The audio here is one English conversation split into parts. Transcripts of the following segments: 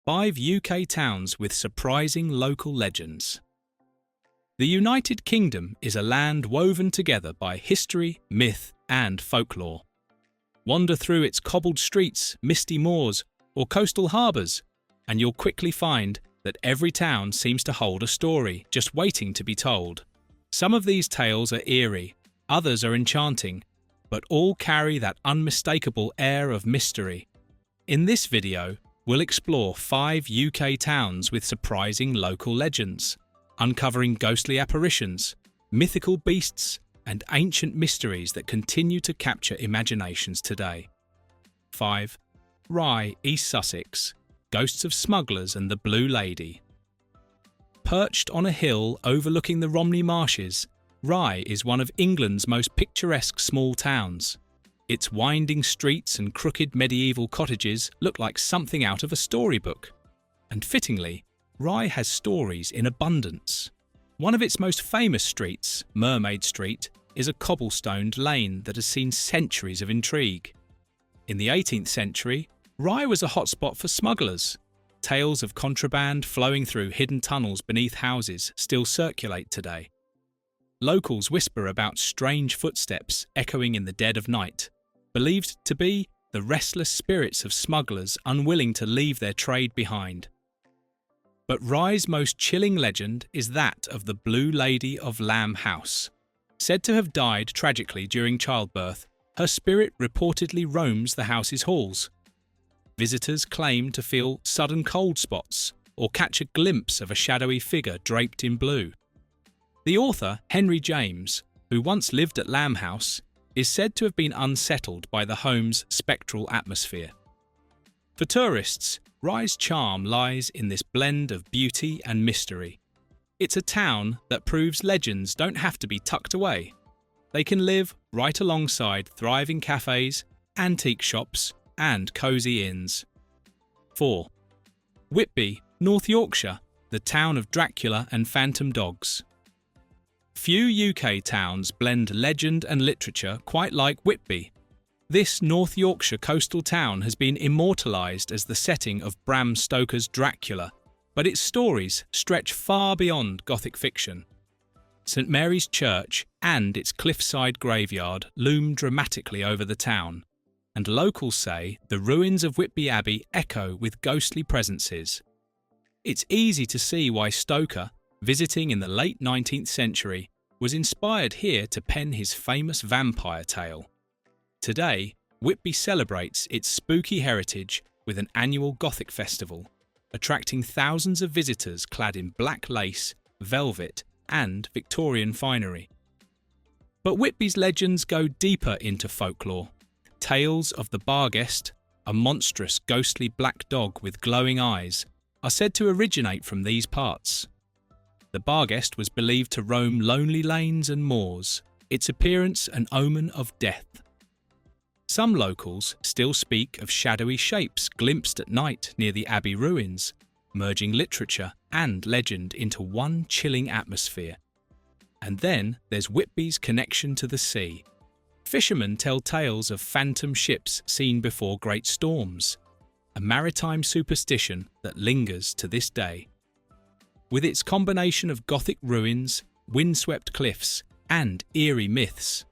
5 UK towns with surprising local legends. The United Kingdom is a land woven together by history, myth, and folklore. Wander through its cobbled streets, misty moors, or coastal harbours, and you'll quickly find that every town seems to hold a story just waiting to be told. Some of these tales are eerie, others are enchanting, but all carry that unmistakable air of mystery. In this video, we'll explore 5 UK towns with surprising local legends, uncovering ghostly apparitions, mythical beasts, and ancient mysteries that continue to capture imaginations today. 5. Rye, East Sussex, Ghosts of Smugglers and the Blue Lady. Perched on a hill overlooking the Romney Marshes, Rye is one of England's most picturesque small towns. Its winding streets and crooked medieval cottages look like something out of a storybook. And fittingly, Rye has stories in abundance. One of its most famous streets, Mermaid Street, is a cobblestoned lane that has seen centuries of intrigue. In the 18th century, Rye was a hotspot for smugglers. Tales of contraband flowing through hidden tunnels beneath houses still circulate today. Locals whisper about strange footsteps echoing in the dead of night, believed to be the restless spirits of smugglers unwilling to leave their trade behind. But Rye's most chilling legend is that of the Blue Lady of Lamb House. Said to have died tragically during childbirth, her spirit reportedly roams the house's halls. Visitors claim to feel sudden cold spots or catch a glimpse of a shadowy figure draped in blue. The author, Henry James, who once lived at Lamb House, is said to have been unsettled by the home's spectral atmosphere. For tourists, Rye's charm lies in this blend of beauty and mystery. It's a town that proves legends don't have to be tucked away. They can live right alongside thriving cafes, antique shops, and cosy inns. 4. Whitby, North Yorkshire, the town of Dracula and phantom dogs. Few UK towns blend legend and literature quite like Whitby. This North Yorkshire coastal town has been immortalised as the setting of Bram Stoker's Dracula, but its stories stretch far beyond Gothic fiction. St Mary's Church and its cliffside graveyard loom dramatically over the town, and locals say the ruins of Whitby Abbey echo with ghostly presences. It's easy to see why Stoker, visiting in the late 19th century, was inspired here to pen his famous vampire tale. Today, Whitby celebrates its spooky heritage with an annual Gothic festival, attracting thousands of visitors clad in black lace, velvet, and Victorian finery. But Whitby's legends go deeper into folklore. Tales of the Barguest, a monstrous ghostly black dog with glowing eyes, are said to originate from these parts. The Barguest was believed to roam lonely lanes and moors, its appearance an omen of death. Some locals still speak of shadowy shapes glimpsed at night near the Abbey ruins, merging literature and legend into one chilling atmosphere. And then there's Whitby's connection to the sea. Fishermen tell tales of phantom ships seen before great storms, a maritime superstition that lingers to this day. With its combination of Gothic ruins, windswept cliffs, and eerie myths,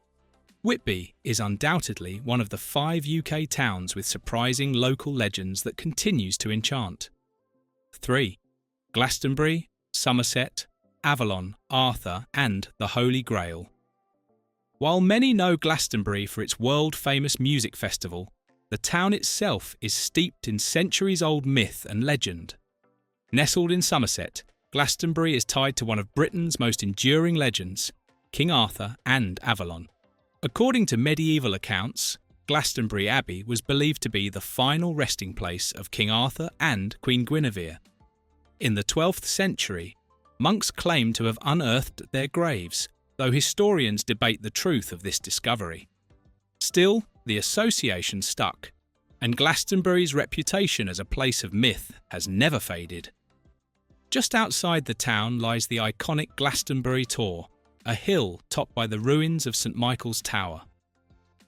Whitby is undoubtedly one of the 5 UK towns with surprising local legends that continues to enchant. 3. Glastonbury, Somerset, Avalon, Arthur, and the Holy Grail. While many know Glastonbury for its world-famous music festival, the town itself is steeped in centuries-old myth and legend. Nestled in Somerset, Glastonbury is tied to one of Britain's most enduring legends, King Arthur and Avalon. According to medieval accounts, Glastonbury Abbey was believed to be the final resting place of King Arthur and Queen Guinevere. In the 12th century, monks claim to have unearthed their graves, though historians debate the truth of this discovery. Still, the association stuck, and Glastonbury's reputation as a place of myth has never faded. Just outside the town lies the iconic Glastonbury Tor, a hill topped by the ruins of St Michael's Tower.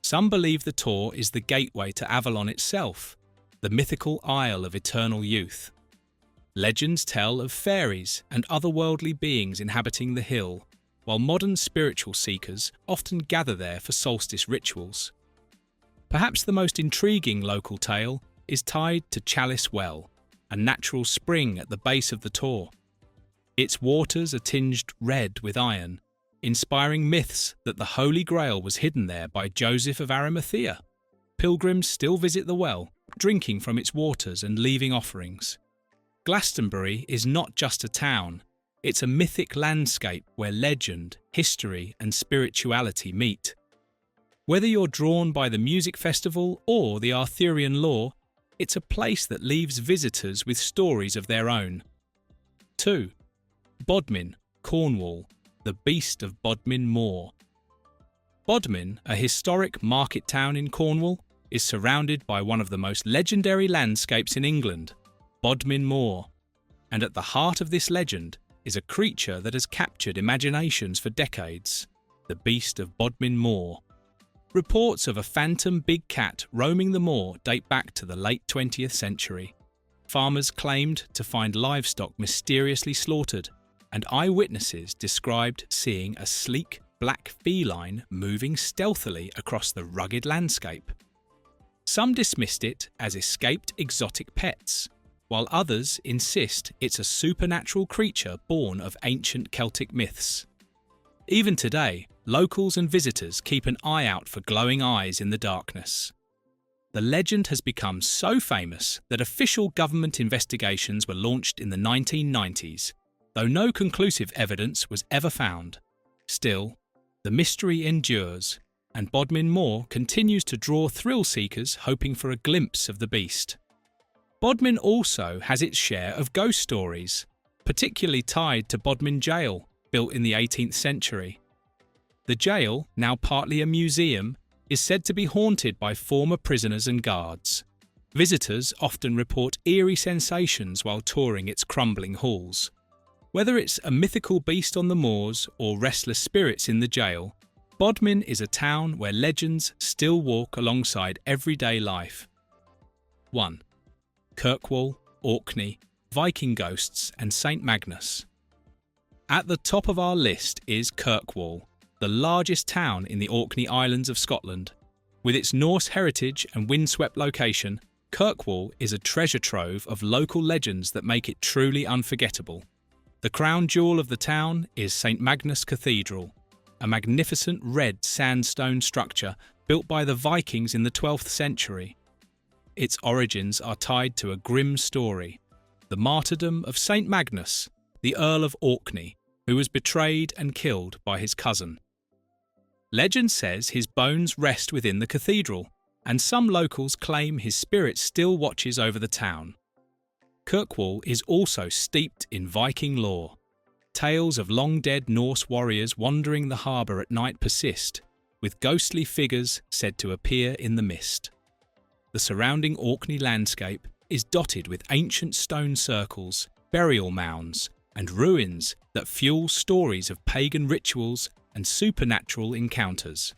Some believe the Tor is the gateway to Avalon itself, the mythical Isle of Eternal Youth. Legends tell of fairies and otherworldly beings inhabiting the hill, while modern spiritual seekers often gather there for solstice rituals. Perhaps the most intriguing local tale is tied to Chalice Well, a natural spring at the base of the Tor. Its waters are tinged red with iron, inspiring myths that the Holy Grail was hidden there by Joseph of Arimathea. Pilgrims still visit the well, drinking from its waters and leaving offerings. Glastonbury is not just a town, it's a mythic landscape where legend, history and spirituality meet. Whether you're drawn by the music festival or the Arthurian lore, it's a place that leaves visitors with stories of their own. 2. Bodmin, Cornwall, the Beast of Bodmin Moor. Bodmin, a historic market town in Cornwall, is surrounded by one of the most legendary landscapes in England, Bodmin Moor. And at the heart of this legend is a creature that has captured imaginations for decades, the Beast of Bodmin Moor. Reports of a phantom big cat roaming the moor date back to the late 20th century. Farmers claimed to find livestock mysteriously slaughtered, and eyewitnesses described seeing a sleek, black feline moving stealthily across the rugged landscape. Some dismissed it as escaped exotic pets, while others insist it's a supernatural creature born of ancient Celtic myths. Even today, locals and visitors keep an eye out for glowing eyes in the darkness. The legend has become so famous that official government investigations were launched in the 1990s, though no conclusive evidence was ever found. Still, the mystery endures, and Bodmin Moor continues to draw thrill-seekers hoping for a glimpse of the beast. Bodmin also has its share of ghost stories, particularly tied to Bodmin Jail, built in the 18th century. The jail, now partly a museum, is said to be haunted by former prisoners and guards. Visitors often report eerie sensations while touring its crumbling halls. Whether it's a mythical beast on the moors or restless spirits in the jail, Bodmin is a town where legends still walk alongside everyday life. 1. Kirkwall, Orkney, Viking ghosts and St Magnus. At the top of our list is Kirkwall, the largest town in the Orkney Islands of Scotland. With its Norse heritage and windswept location, Kirkwall is a treasure trove of local legends that make it truly unforgettable. The crown jewel of the town is St Magnus Cathedral, a magnificent red sandstone structure built by the Vikings in the 12th century. Its origins are tied to a grim story, the martyrdom of St Magnus, the Earl of Orkney, who was betrayed and killed by his cousin. Legend says his bones rest within the cathedral, and some locals claim his spirit still watches over the town. Kirkwall is also steeped in Viking lore. Tales of long-dead Norse warriors wandering the harbour at night persist, with ghostly figures said to appear in the mist. The surrounding Orkney landscape is dotted with ancient stone circles, burial mounds, and ruins that fuel stories of pagan rituals and supernatural encounters.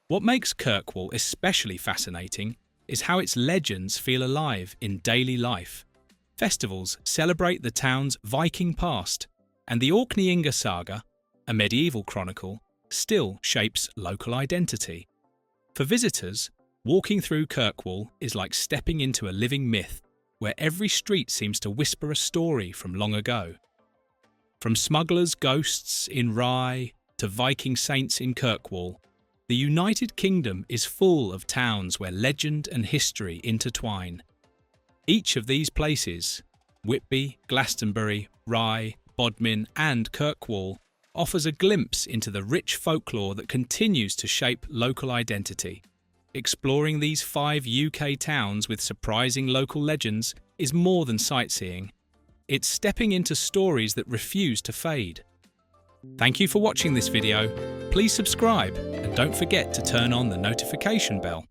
What makes Kirkwall especially fascinating is how its legends feel alive in daily life. Festivals celebrate the town's Viking past, and the Orkney Inga saga, a medieval chronicle, still shapes local identity. For visitors, walking through Kirkwall is like stepping into a living myth, where every street seems to whisper a story from long ago. From smugglers' ghosts in Rye to Viking saints in Kirkwall, the United Kingdom is full of towns where legend and history intertwine. Each of these places, Whitby, Glastonbury, Rye, Bodmin and Kirkwall, offers a glimpse into the rich folklore that continues to shape local identity. Exploring these 5 UK towns with surprising local legends is more than sightseeing. It's stepping into stories that refuse to fade. Thank you for watching this video. Please subscribe and don't forget to turn on the notification bell.